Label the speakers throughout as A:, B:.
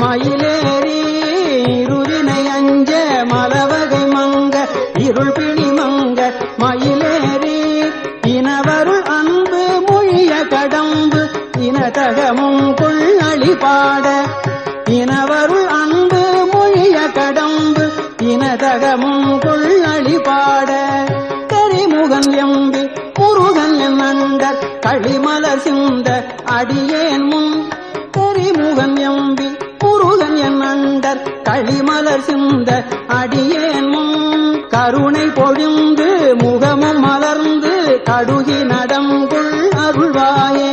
A: மயிலேறி இருவினை அஞ்ச மலவகை மங்க இருள் பிணி மங்க மயிலேறி இனவருள் அன்பு மொழிய கடம்பு இனதகமும் கொள்ளளி பாட இனவருள் அன்பு மொழிய கடம்பு இனதகமும் கொள்ளளி பாட கரிமுகன் எம்பி முருகன் என் அண்டர் களிமலர் சிந்த அடியேன் முன் கரிமுகன் எம்பி முருகன் என் அண்டர் களிமலர் சிந்த அடியேன் முன் கருணை பொழிந்து முகமும் மலர்ந்து கடுகி நடங்குள் அருள்வாயே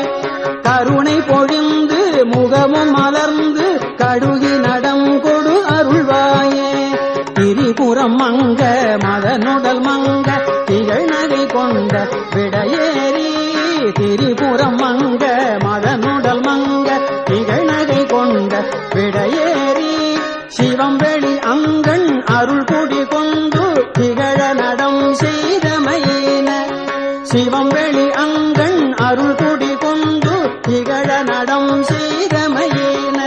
A: கருணை பொழிந்து முகமும் மலர்ந்து கடுகி நடங்கொடு அருள்வாயே திரிபுரம் மங்க மதனுடல் மங்க திகழ் நகை கொண்ட விடையேறி திரிபுரம் மங்க மதனுடல் மங்க திகழ் நகை கொண்ட விடையேறி சிவம் வெளி அங்கண் அருள் குடி கொண்டு திகழ நடம் செய்தமையின சிவம் வெளி அங்கண் அருள் குடி கொண்டு திகழ நடம் செய்தமையின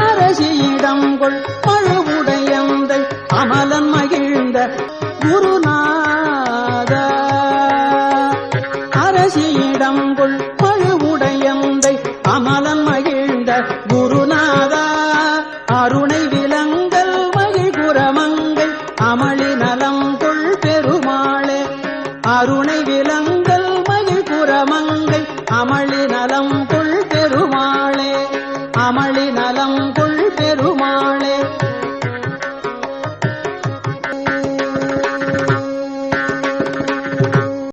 A: அரசியிடம் கொள் பழுவுடையந்தை அமலன் மகிழ்ந்த குருநாத அரசியிடம் கொள் பழுவுடையந்தை அமலன் மகிழ்ந்த குருநாதா அருணை விலங்கல் மகிழ் குரமங்கை அமளி நலம் கொள் பெருமாளே அருணை விலங்கல் மகிழ் குரமங்கை அமளி நலம் கொள் பெருமாளே அமளி நலம் கொள் பெருமாளே